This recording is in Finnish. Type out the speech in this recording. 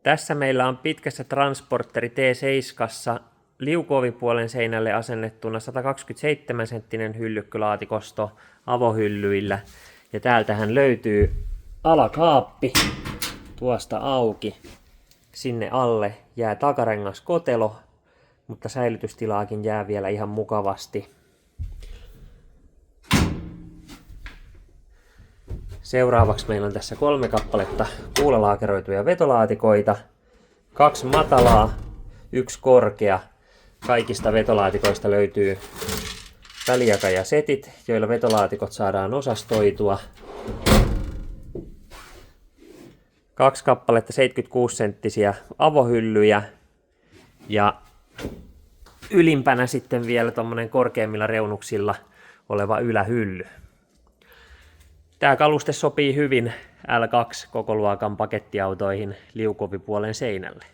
Tässä meillä on pitkässä transporteri T7 liukuovipuolen seinälle asennettuna 127 senttinen hyllykkölaatikosto avohyllyillä. Ja täältähän löytyy alakaappi tuosta auki. Sinne alle jää takarengaskotelo, mutta säilytystilaakin jää vielä ihan mukavasti. Seuraavaksi meillä on tässä 3 kappaletta kuulalaakeroituja vetolaatikoita, 2 matalaa, 1 korkea. Kaikista vetolaatikoista löytyy välijakajasetit, joilla vetolaatikot saadaan osastoitua. 2 kappaletta 76 senttisiä avohyllyjä ja ylimpänä sitten vielä tommonen korkeammilla reunuksilla oleva ylähylly. Tämä kaluste sopii hyvin L2 kokoluokan pakettiautoihin liukuovipuolen seinälle.